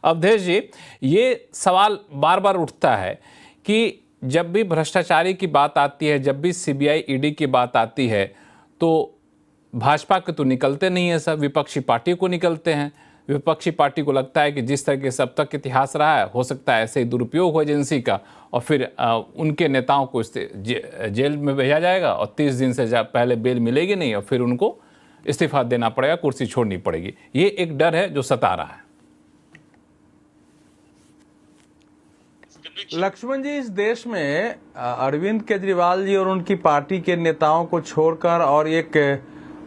अवधेश जी, ये सवाल बार बार उठता है कि जब भी भ्रष्टाचारी की बात आती है, जब भी सीबीआई ईडी की बात आती है, तो भाजपा के तो निकलते नहीं है, सब विपक्षी पार्टी को निकलते हैं। विपक्षी पार्टी को लगता है कि जिस तरह के सब तक इतिहास रहा है, हो सकता है ऐसे ही दुरुपयोग हो एजेंसी का, और फिर उनके नेताओं को जेल में भेजा जाएगा और 30 दिन से पहले बेल मिलेगी नहीं और फिर उनको इस्तीफा देना पड़ेगा, कुर्सी छोड़नी पड़ेगी। ये एक डर है जो सता रहा है। लक्ष्मण जी, इस देश में अरविंद केजरीवाल जी और उनकी पार्टी के नेताओं को छोड़कर और एक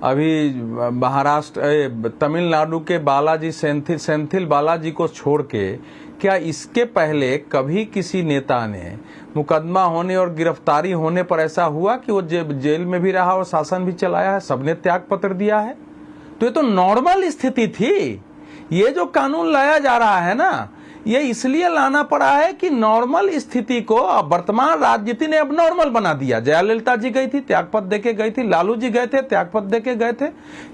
अभी महाराष्ट्र तमिलनाडु के बालाजी सेंथिल बालाजी को छोड़ के, क्या इसके पहले कभी किसी नेता ने मुकदमा होने और गिरफ्तारी होने पर ऐसा हुआ कि वो जेल में भी रहा और शासन भी चलाया है, सबने त्याग पत्र दिया है? तो ये तो नॉर्मल स्थिति थी। ये जो कानून लाया जा रहा है ना, ये इसलिए लाना पड़ा है कि नॉर्मल स्थिति को वर्तमान राजनीति ने अब नॉर्मल बना दिया। जयललिता जी गई थी, त्यागपत्र देके गई थी। लालू जी गए थे, त्यागपत्र देके गए थे।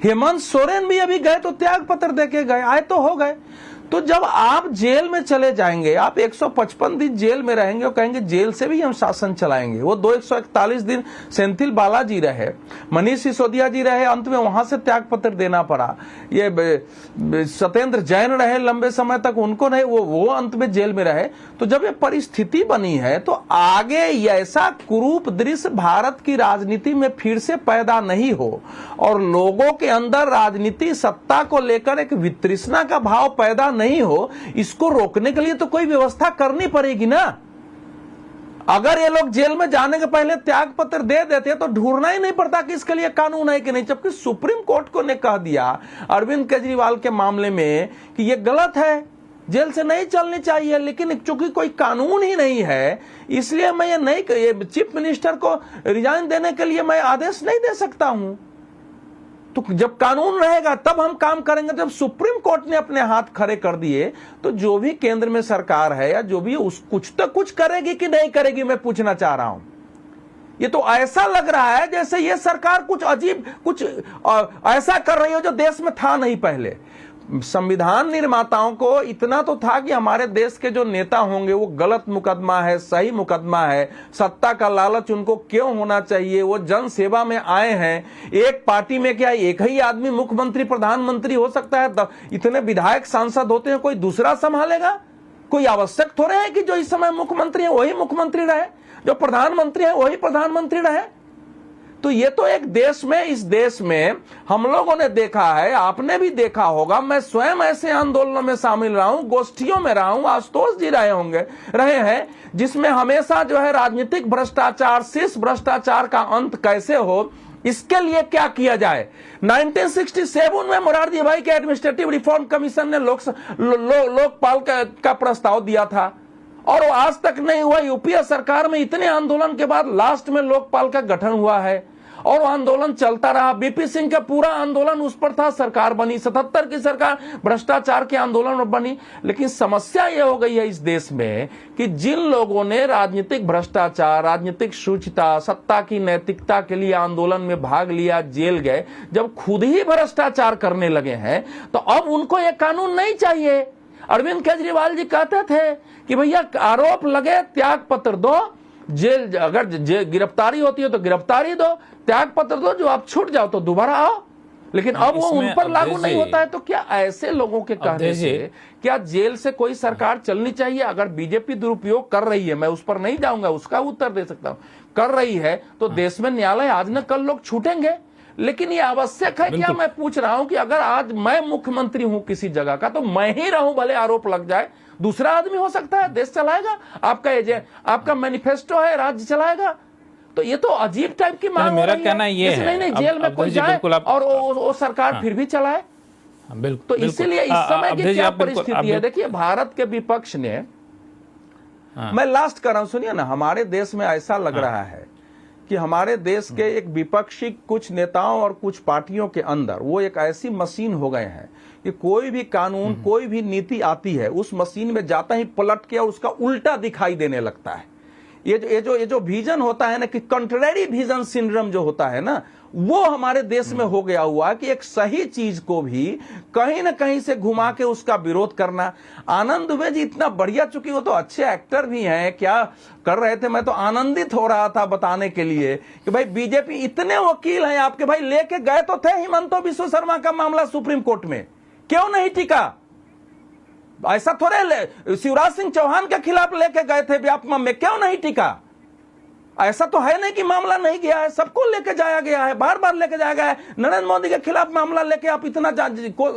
हेमंत सोरेन भी अभी गए तो त्यागपत्र देके गए, आए तो हो गए। तो जब आप जेल में चले जाएंगे, आप 155 दिन जेल में रहेंगे और कहेंगे जेल से भी हम शासन चलाएंगे। वो 141 दिन सेंथिल बालाजी रहे, मनीष सिसोदिया जी रहे, अंत में वहां से त्यागपत्र देना पड़ा। ये सत्येंद्र जैन रहे लंबे समय तक, उनको नहीं, वो अंत में जेल में रहे। तो जब ये परिस्थिति बनी है तो आगे ऐसा कुरूप दृश्य भारत की राजनीति में फिर से पैदा नहीं हो और लोगों के अंदर राजनीति सत्ता को लेकर एक वितृष्णा का भाव पैदा नहीं हो, इसको रोकने के लिए तो कोई व्यवस्था करनी पड़ेगी ना। अगर ये लोग जेल में जाने के पहले त्याग पत्र दे देते तो ढूंढना ही नहीं पड़ता कि इसके लिए कानून है कि नहीं। जबकि सुप्रीम कोर्ट को ने कह दिया अरविंद केजरीवाल के मामले में कि ये गलत है, जेल से नहीं चलनी चाहिए, लेकिन चूंकि कोई कानून ही नहीं है इसलिए मैं ये नहीं, चीफ मिनिस्टर को रिजाइन देने के लिए मैं आदेश नहीं दे सकता हूं। तो जब कानून रहेगा तब हम काम करेंगे। जब सुप्रीम कोर्ट ने अपने हाथ खड़े कर दिए तो जो भी केंद्र में सरकार है या जो भी उस कुछ तो कुछ करेगी कि नहीं करेगी, मैं पूछना चाह रहा हूं। ये तो ऐसा लग रहा है जैसे ये सरकार कुछ अजीब, कुछ ऐसा कर रही हो जो देश में था नहीं पहले। संविधान निर्माताओं को इतना तो था कि हमारे देश के जो नेता होंगे वो गलत मुकदमा है, सही मुकदमा है, सत्ता का लालच उनको क्यों होना चाहिए, वो जन सेवा में आए हैं। एक पार्टी में क्या एक ही आदमी मुख्यमंत्री प्रधानमंत्री हो सकता है? इतने विधायक सांसद होते हैं, कोई दूसरा संभालेगा? कोई आवश्यक थोड़े है कि जो इस समय मुख्यमंत्री है वही मुख्यमंत्री रहे, जो प्रधानमंत्री है वही प्रधानमंत्री रहे। तो ये तो एक देश में, इस देश में हम लोगों ने देखा है, आपने भी देखा होगा, मैं स्वयं ऐसे आंदोलनों में शामिल रहा हूं, गोष्ठियों में रहा हूं, आशुतोष जी रहे हैं, जिसमें हमेशा जो है राजनीतिक भ्रष्टाचार, शीर्ष भ्रष्टाचार का अंत कैसे हो, इसके लिए क्या किया जाए। 1967 में मोरारजी भाई के एडमिनिस्ट्रेटिव रिफॉर्म कमीशन ने लोकपाल का प्रस्ताव दिया था और वो आज तक नहीं हुआ। यूपीए सरकार में इतने आंदोलन के बाद लास्ट में लोकपाल का गठन हुआ है और आंदोलन चलता रहा। बीपी सिंह का पूरा आंदोलन उस पर था, सरकार बनी। 77 की सरकार भ्रष्टाचार के आंदोलन में बनी। लेकिन समस्या यह हो गई है इस देश में कि जिन लोगों ने राजनीतिक भ्रष्टाचार, राजनीतिक शुचिता, सत्ता की नैतिकता के लिए आंदोलन में भाग लिया, जेल गए, जब खुद ही भ्रष्टाचार करने लगे हैं तो अब उनको यह कानून नहीं चाहिए। अरविंद केजरीवाल जी कहते थे कि भैया आरोप लगे त्याग पत्र दो, जेल अगर गिरफ्तारी होती है तो गिरफ्तारी दो, त्याग पत्र दो, जो आप छूट जाओ तो दोबारा आओ। लेकिन अब वो उन पर लागू नहीं होता है। तो क्या ऐसे लोगों के कहने से क्या जेल से कोई सरकार चलनी चाहिए? अगर बीजेपी दुरुपयोग कर रही है, मैं उस पर नहीं जाऊंगा, उसका उत्तर दे सकता हूं, कर रही है तो देश में न्यायालय आज न कल लोग छूटेंगे। लेकिन ये आवश्यक है क्या? मैं पूछ रहा हूं कि अगर आज मैं मुख्यमंत्री हूं किसी जगह का तो मैं ही रहूं, भले आरोप लग जाए, दूसरा आदमी हो सकता है, देश चलाएगा, आपका मैनिफेस्टो है, राज्य चलाएगा। तो ये तो अजीब टाइप की मांग मेरा कहना ये है, नहीं जेल में कोई जाए और वो सरकार फिर भी चलाए। तो इसीलिए इस समय की क्या परिस्थिति है? देखिए, भारत के विपक्ष ने, मैं लास्ट कर रहा हूं, सुनिए ना, हमारे देश में ऐसा लग रहा है कि हमारे देश के एक विपक्षी कुछ नेताओं और कुछ पार्टियों के अंदर वो एक ऐसी मशीन हो गए हैं कि कोई भी कानून, कोई भी नीति आती है, उस मशीन में जाता ही पलट के उसका उल्टा दिखाई देने लगता है। ये जो विजन होता है ना, कि कंट्रेरी विजन सिंड्रोम जो होता है ना, वो हमारे देश में हो गया हुआ कि एक सही चीज को भी कहीं ना कहीं से घुमा के उसका विरोध करना। आनंद दुबे जी इतना बढ़िया, चूंकि वो तो अच्छे एक्टर भी हैं, क्या कर रहे थे, मैं तो आनंदित हो रहा था बताने के लिए कि भाई बीजेपी इतने वकील हैं आपके, भाई लेके गए तो थे हिमंतो बिश्व शर्मा का मामला सुप्रीम कोर्ट में, क्यों नहीं टिका? ऐसा थोड़े शिवराज सिंह चौहान के खिलाफ लेके गए थे व्यापम में, क्यों नहीं टिका? ऐसा तो है नहीं कि मामला नहीं गया है, सबको लेके जाया गया है, बार बार लेके जाया गया है। नरेंद्र मोदी के खिलाफ मामला लेके आप इतना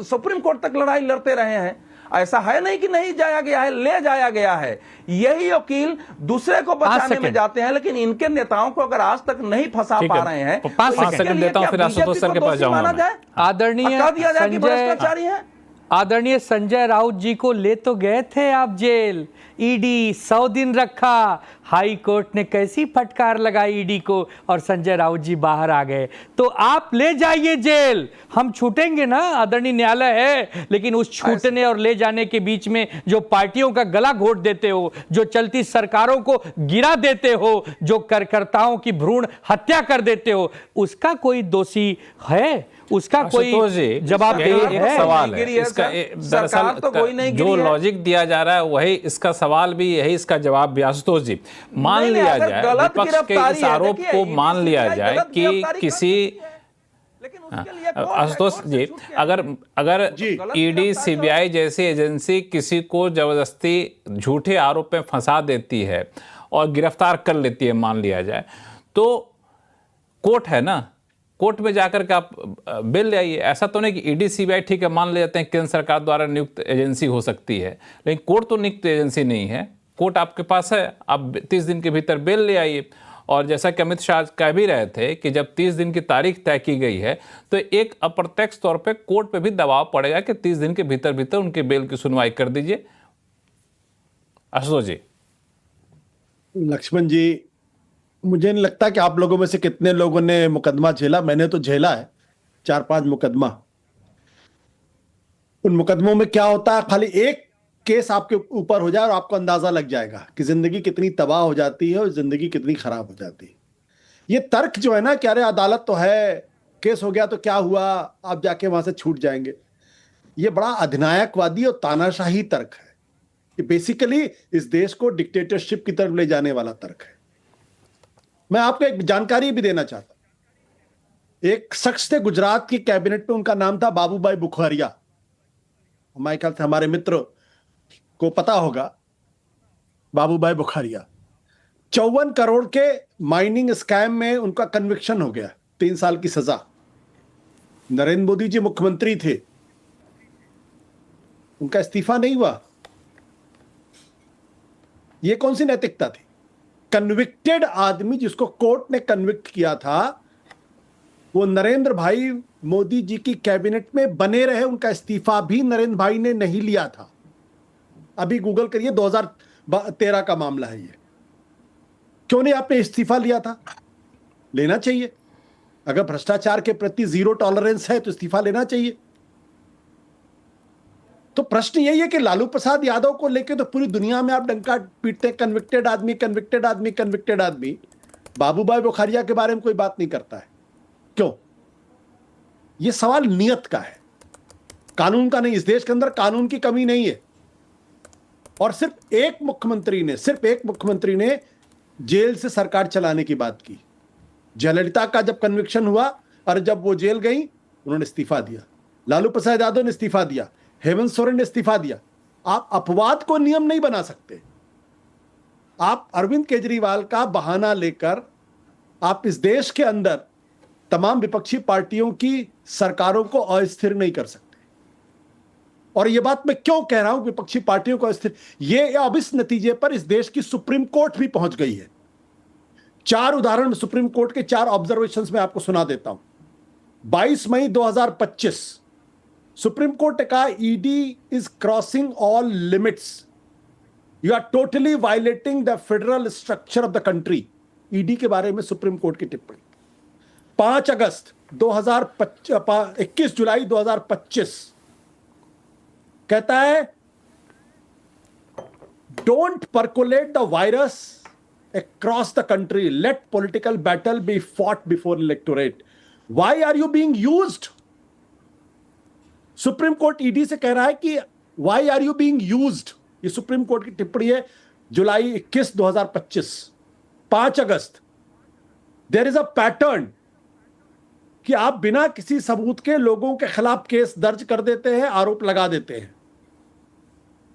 सुप्रीम कोर्ट तक लड़ाई लड़ते रहे हैं, ऐसा है नहीं कि नहीं जाया गया है, ले जाया गया है। यही वकील दूसरे को बचाने में जाते हैं, लेकिन इनके नेताओं को अगर आज तक नहीं फंसा पा रहे हैं, 5 सेकंड देता हूं, फिर आशुतोष सर के पास जाऊंगा। आदरणीय कह दिया जाए कि भ्रष्टाचारी है। आदरणीय संजय राउत जी को ले तो गए थे आप जेल, ईडी 100 दिन रखा, हाई कोर्ट ने कैसी फटकार लगाई ईडी को और संजय राउत जी बाहर आ गए। तो आप ले जाइए जेल, हम छूटेंगे ना, आदरणीय न्यायालय है, लेकिन उस छूटने और ले जाने के बीच में जो पार्टियों का गला घोट देते हो, जो चलती सरकारों को गिरा देते हो, जो कार्यकर्ताओं की भ्रूण हत्या कर देते हो, उसका कोई दोषी है? उसका कोई जवाब है? सवाल है इसका, दरअसल जो लॉजिक दिया जा रहा है वही इसका सवाल भी, यही इसका जवाब भी। आशुतोष जी, मान लिया जाए, विपक्ष के इस आरोप को मान लिया जाए कि किसी, आशुतोष जी, अगर ईडी सीबीआई जैसी एजेंसी किसी को जबरदस्ती झूठे आरोप में फंसा देती है और गिरफ्तार कर लेती है, मान लिया जाए, तो कोर्ट है ना, कोर्ट में जाकर के आप बेल ले आइए। ऐसा तो नहीं कि ईडी सीबीआई ठीक है मान लेते हैं केंद्र सरकार द्वारा नियुक्त एजेंसी हो सकती है, लेकिन कोर्ट तो नियुक्त एजेंसी नहीं है, कोर्ट आपके पास है, आप 30 दिन के भीतर बेल ले आइए। और जैसा कि अमित शाह कह भी रहे थे कि जब 30 दिन की तारीख तय की गई है तो एक अप्रत्यक्ष तौर पे कोर्ट पे भी दबाव पड़ेगा कि 30 दिन के भीतर भीतर उनके बेल की सुनवाई कर दीजिए। आशुतोष जी। लक्ष्मण जी, मुझे नहीं लगता कि आप लोगों में से कितने लोगों ने मुकदमा झेला, मैंने तो झेला है 4-5 मुकदमा। उन मुकदमों में क्या होता है, खाली एक केस आपके ऊपर हो जाए और आपको अंदाजा लग जाएगा कि जिंदगी कितनी तबाह हो जाती है और जिंदगी कितनी खराब हो जाती है। ये तर्क जो है ना कि अरे अदालत तो है, केस हो गया तो क्या हुआ, आप जाके वहां से छूट जाएंगे, ये बड़ा अधिनायकवादी और तानाशाही तर्क है। ये बेसिकली इस देश को डिक्टेटरशिप की तरफ ले जाने वाला तर्क है। मैं आपको एक जानकारी भी देना चाहता हूं। एक शख्स थे गुजरात की कैबिनेट में, उनका नाम था बाबूभाई बुखारिया। हमारे ख्याल से हमारे मित्र को पता होगा बाबूभाई बुखारिया। 54 करोड़ के माइनिंग स्कैम में उनका कन्विक्शन हो गया, 3 साल की सजा। नरेंद्र मोदी जी मुख्यमंत्री थे, उनका इस्तीफा नहीं हुआ। यह कौन सी नैतिकता थी? कन्विक्टेड आदमी जिसको कोर्ट ने कन्विक्ट किया था, वो नरेंद्र भाई मोदी जी की कैबिनेट में बने रहे, उनका इस्तीफा भी नरेंद्र भाई ने नहीं लिया था। अभी गूगल करिए, 2013 का मामला है ये। क्यों नहीं आपने इस्तीफा लिया था? लेना चाहिए। अगर भ्रष्टाचार के प्रति 0 टॉलरेंस है तो इस्तीफा लेना चाहिए। तो प्रश्न यही है कि लालू प्रसाद यादव को लेकर तो पूरी दुनिया में आप डंका पीटते हैं, कन्विक्टेड आदमी, कन्विक्टेड आदमी, कन्विक्टेड आदमी। बाबूभाई बुखारिया के बारे में कोई बात नहीं करता है, क्यों? यह सवाल नियत का है, कानून का नहीं। इस देश के अंदर कानून की कमी नहीं है। और सिर्फ एक मुख्यमंत्री ने जेल से सरकार चलाने की बात की। जयललिता का जब कन्विक्शन हुआ और जब वो जेल गई, उन्होंने इस्तीफा दिया। लालू प्रसाद यादव ने इस्तीफा दिया, हेमंत सोरेन ने इस्तीफा दिया। आप अपवाद को नियम नहीं बना सकते। आप अरविंद केजरीवाल का बहाना लेकर आप इस देश के अंदर तमाम विपक्षी पार्टियों की सरकारों को अस्थिर नहीं कर सकते। और यह बात मैं क्यों कह रहा हूं विपक्षी पार्टियों को अस्थिर, यह अब इस नतीजे पर इस देश की सुप्रीम कोर्ट भी पहुंच गई है। 4 उदाहरण सुप्रीम कोर्ट के 4 ऑब्जर्वेशंस में आपको सुना देता हूं। 22 मई 2025 सुप्रीम कोर्ट ने कहा, ED is crossing all limits, you are totally violating the federal structure of the country. ED के बारे में सुप्रीम कोर्ट की टिप्पणी। 5 अगस्त 21 जुलाई 2025 कहता है, don't percolate the virus across the country, let political battle be fought before electorate. Why are you being used? Supreme Court ED से कह रहा है कि why are you being used? ये सुप्रीम कोर्ट की टिप्पणी है, जुलाई 21, 2025। 5 अगस्त, देयर इज अ पैटर्न कि आप बिना किसी सबूत के लोगों के खिलाफ केस दर्ज कर देते हैं, आरोप लगा देते हैं,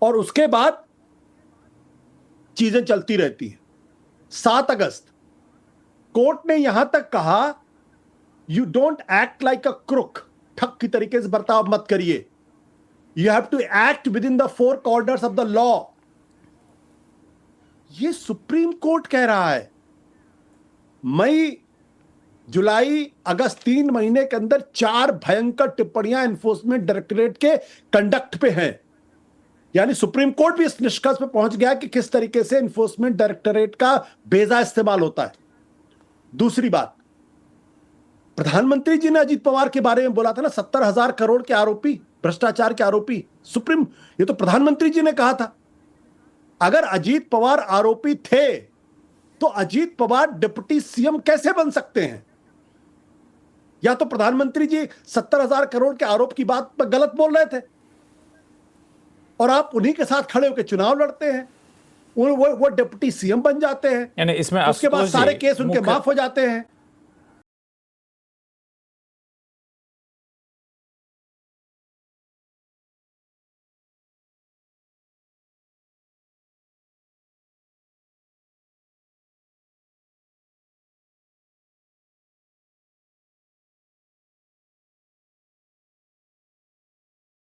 और उसके बाद चीजें चलती रहती हैं। 7 अगस्त, कोर्ट ने यहां तक कहा, you don't act like a crook, ठग की तरीके से बर्ताव मत करिए, you have to act within द 4 कॉर्नर्स ऑफ द लॉ। यह सुप्रीम कोर्ट कह रहा है। मई, जुलाई, अगस्त, 3 महीने के अंदर 4 भयंकर टिप्पणियां एनफोर्समेंट डायरेक्टरेट के कंडक्ट पे हैं। यानी सुप्रीम कोर्ट भी इस निष्कर्ष पे पहुंच गया कि किस तरीके से एनफोर्समेंट डायरेक्टरेट का बेजा इस्तेमाल होता है। दूसरी बात, प्रधानमंत्री जी ने अजीत पवार के बारे में बोला था ना, 70,000 करोड़ के आरोपी, भ्रष्टाचार के आरोपी। ये तो प्रधानमंत्री जी ने कहा था। अगर अजीत पवार आरोपी थे तो अजीत पवार डिप्टी सीएम कैसे बन सकते हैं? या तो प्रधानमंत्री जी 70,000 करोड़ के आरोप की बात पर गलत बोल रहे थे और आप उन्हीं के साथ खड़े होकर चुनाव लड़ते हैं, वो डिप्टी सीएम बन जाते हैं, यानी इसमें उसके बाद सारे केस उनके माफ हो जाते हैं।